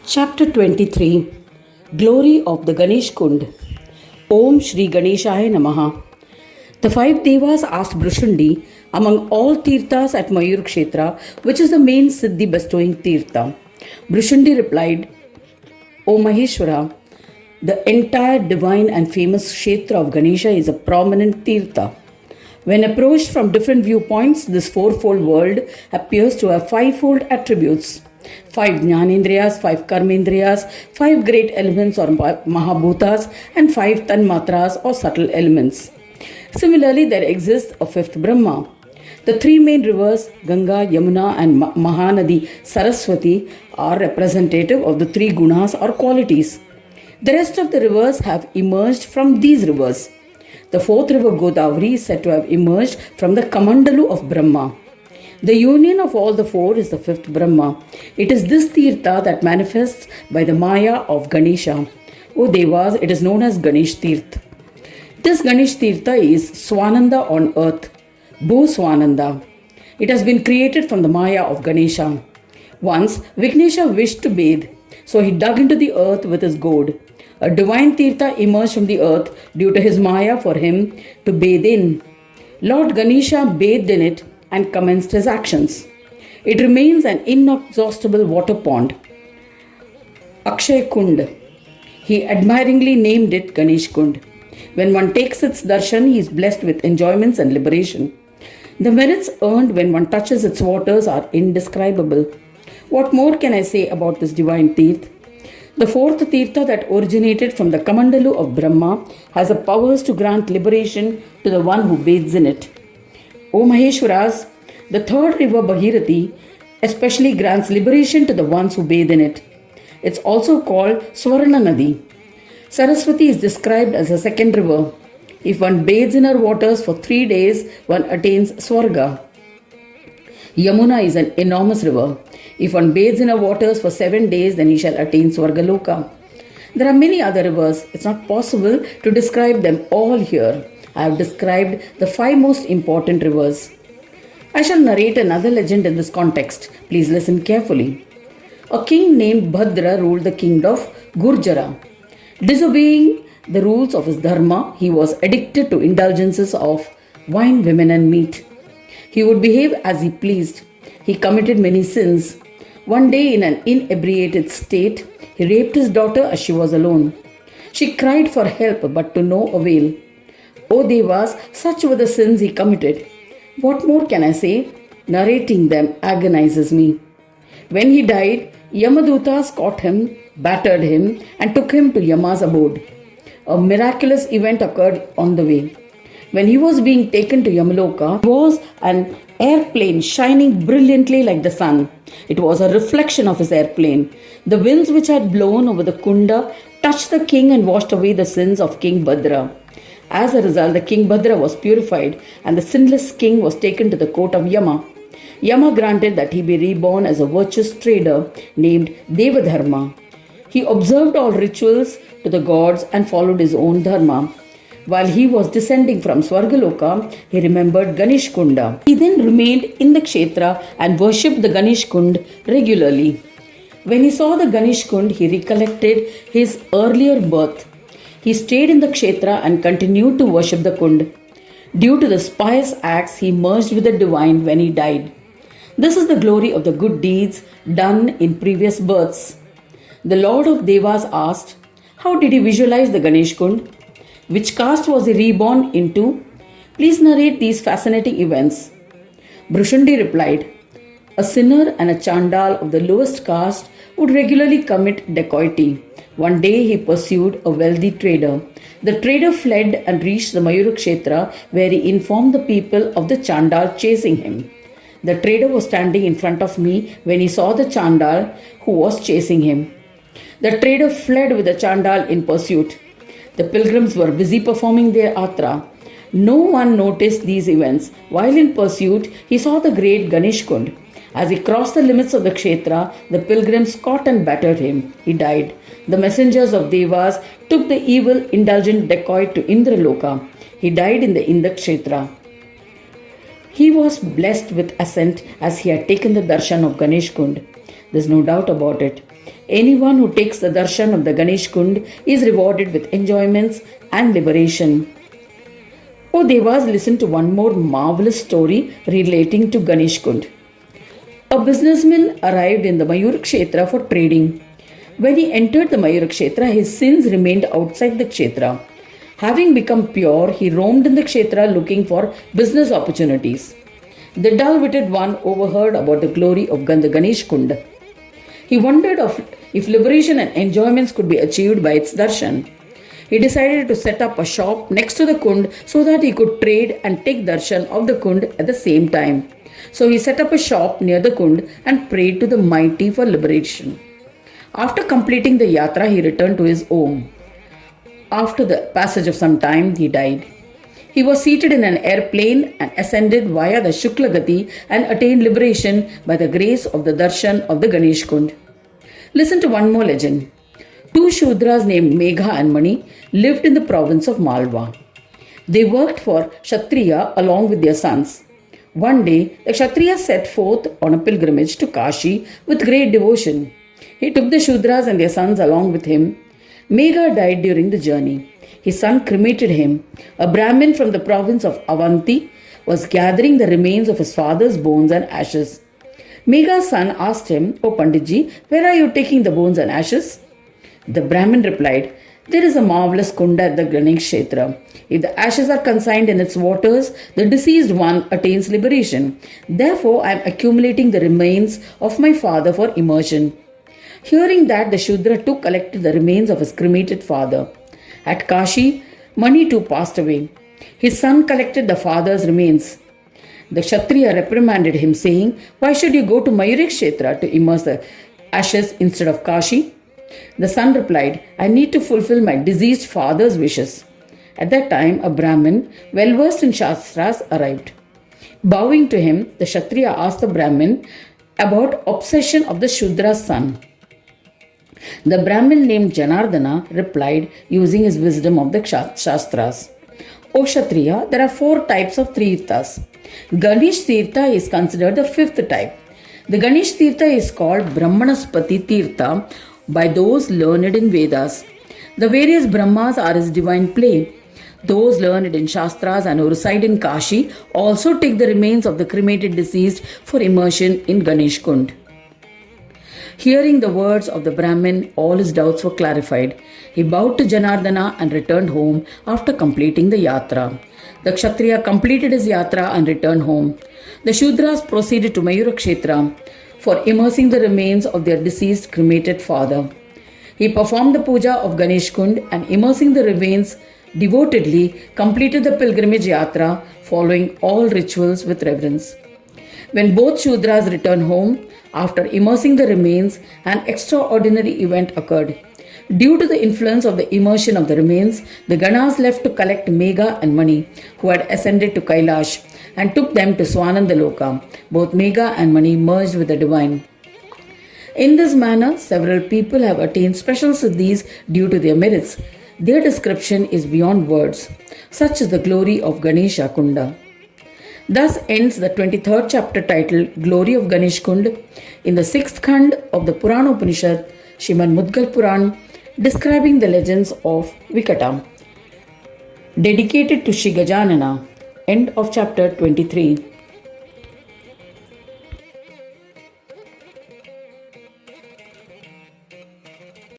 Chapter 23 Glory of the Ganesh Kund. Om Shri Ganeshaya Namaha. The five Devas asked Bhrishundi, among all Tirthas at Mayur Kshetra, which is the main Siddhi bestowing Tirtha? Bhrishundi replied, O Maheshwara, the entire divine and famous Kshetra of Ganesha is a prominent Tirtha. When approached from different viewpoints, this fourfold world appears to have fivefold attributes. 5 Jnanendriyas, 5 Karmendriyas, 5 great elements or Mahabhutas, and 5 Tanmatras or subtle elements. Similarly, there exists a fifth Brahma. The 3 main rivers, Ganga, Yamuna and Mahanadi Saraswati, are representative of the 3 gunas or qualities. The rest of the rivers have emerged from these rivers. The 4th river Godavari is said to have emerged from the Kamandalu of Brahma. The union of all the 4 is the 5th Brahma. It is this Tirtha that manifests by the Maya of Ganesha. O Devas, it is known as Ganesh Tirtha. This Ganesh Tirtha is Swananda on earth, Bhu Swananda. It has been created from the Maya of Ganesha. Once, Vignesha wished to bathe, so he dug into the earth with his gourd. A divine Tirtha emerged from the earth due to his Maya for him to bathe in. Lord Ganesha bathed in it and commenced his actions. It remains an inexhaustible water pond, Akshay Kund. He admiringly named it Ganesh Kund. When one takes its darshan, he is blessed with enjoyments and liberation. The merits earned when one touches its waters are indescribable. What more can I say about this divine Tirtha? The 4th Tirtha that originated from the Kamandalu of Brahma has the powers to grant liberation to the one who bathes in it. O Maheshwaras, the 3rd river Bhagirathi especially grants liberation to the ones who bathe in it. It's also called Swarna Nadi. Saraswati is described as a 2nd river. If one bathes in her waters for 3 days, one attains Swarga. Yamuna is an enormous river. If one bathes in her waters for 7 days, then he shall attain Swargaloka. There are many other rivers. It's not possible to describe them all here. I have described the 5 most important rivers. I shall narrate another legend in this context. Please listen carefully. A king named Bhadra ruled the kingdom of Gurjara. Disobeying the rules of his dharma, he was addicted to indulgences of wine, women and meat. He would behave as he pleased. He committed many sins. One day, in an inebriated state, he raped his daughter as she was alone. She cried for help, but to no avail. O Devas, such were the sins he committed. What more can I say? Narrating them agonizes me. When he died, Yamadutas caught him, battered him, and took him to Yama's abode. A miraculous event occurred on the way. When he was being taken to Yamaloka, there was an airplane shining brilliantly like the sun. It was a reflection of his airplane. The winds which had blown over the Kunda touched the king and washed away the sins of King Bhadra. As a result, the King Bhadra was purified and the sinless king was taken to the court of Yama. Yama granted that he be reborn as a virtuous trader named Devadharma. He observed all rituals to the gods and followed his own dharma. While he was descending from Swargaloka, he remembered Ganesh Kunda. He then remained in the Kshetra and worshipped the Ganesh Kund regularly. When he saw the Ganesh Kund, he recollected his earlier birth. He stayed in the Kshetra and continued to worship the Kund. Due to the pious acts, he merged with the divine when he died. This is the glory of the good deeds done in previous births. The Lord of Devas asked, how did he visualize the Ganesh Kund? Which caste was he reborn into? Please narrate these fascinating events. Bhrishundi replied, a sinner and a chandal of the lowest caste would regularly commit dacoity. One day he pursued a wealthy trader. The trader fled and reached the Mayur Kshetra, where he informed the people of the chandal chasing him. The trader was standing in front of me when he saw the chandal who was chasing him. The trader fled with the chandal in pursuit. The pilgrims were busy performing their atra. No one noticed these events. While in pursuit, he saw the great Ganesh Kund. As he crossed the limits of the Kshetra, the pilgrims caught and battered him. He died. The messengers of Devas took the evil, indulgent dacoit to Indraloka. He died in the Indra Kshetra. He was blessed with ascent as he had taken the darshan of Ganesh Kund. There's no doubt about it. Anyone who takes the darshan of the Ganesh Kund is rewarded with enjoyments and liberation. Oh Devas, listen to one more marvelous story relating to Ganesh Kund. A businessman arrived in the Mayur Kshetra for trading. When he entered the Mayur Kshetra, his sins remained outside the Kshetra. Having become pure, he roamed in the Kshetra looking for business opportunities. The dull-witted one overheard about the glory of the Ganesh Kund. He wondered if liberation and enjoyments could be achieved by its darshan. He decided to set up a shop next to the Kund so that he could trade and take darshan of the Kund at the same time. So he set up a shop near the Kund and prayed to the mighty for liberation. After completing the yatra, he returned to his home. After the passage of some time, he died. He was seated in an airplane and ascended via the Shukla Gati and attained liberation by the grace of the darshan of the Ganesh Kund. Listen to one more legend. Two Shudras named Megha and Mani lived in the province of Malwa. They worked for Kshatriya along with their sons. One day, the Kshatriya set forth on a pilgrimage to Kashi with great devotion. He took the Shudras and their sons along with him. Megha died during the journey. His son cremated him. A Brahmin from the province of Avanti was gathering the remains of his father's bones and ashes. Megha's son asked him, "O Panditji, where are you taking the bones and ashes?" The Brahmin replied, "There is a marvelous kunda at the Ganesh Kshetra. If the ashes are consigned in its waters, the deceased one attains liberation. Therefore, I am accumulating the remains of my father for immersion." Hearing that, the Shudra too collected the remains of his cremated father. At Kashi, Mani too passed away. His son collected the father's remains. The Kshatriya reprimanded him, saying, "Why should you go to Mayurik Kshetra to immerse the ashes instead of Kashi?" The son replied, "I need to fulfill my deceased father's wishes." At that time, a Brahmin, well versed in Shastras, arrived. Bowing to him, the Kshatriya asked the Brahmin about obsession of the Shudra's son. The Brahmin named Janardana replied using his wisdom of the Shastras. O Kshatriya, there are 4 types of Tirthas. Ganesh Tirtha is considered the 5th type. The Ganesh Tirtha is called Brahmanaspati Tirtha by those learned in Vedas. The various Brahmas are his divine play. Those learned in Shastras and who reside in Kashi also take the remains of the cremated deceased for immersion in Ganesh Kund. Hearing the words of the Brahmin, all his doubts were clarified. He bowed to Janardana and returned home after completing the yatra. The Kshatriya completed his yatra and returned home. The Shudras proceeded to Mayura Kshetra for immersing the remains of their deceased cremated father. He performed the puja of Ganesh Kund and immersing the remains devotedly completed the pilgrimage yatra following all rituals with reverence. When both Shudras returned home, after immersing the remains, an extraordinary event occurred. Due to the influence of the immersion of the remains, the Ganas left to collect Megha and Mani, who had ascended to Kailash, and took them to Swananda Loka. Both Megha and Mani merged with the divine. In this manner, several people have attained special siddhis due to their merits. Their description is beyond words. Such is the glory of Ganesha Kunda. Thus ends the 23rd chapter titled Glory of Ganesh Kund in the 6th Khand of the Purana Upanishad, Srimad Mudgal Puran, describing the legends of Vikata. Dedicated to Shri Gajanana. End of chapter 23.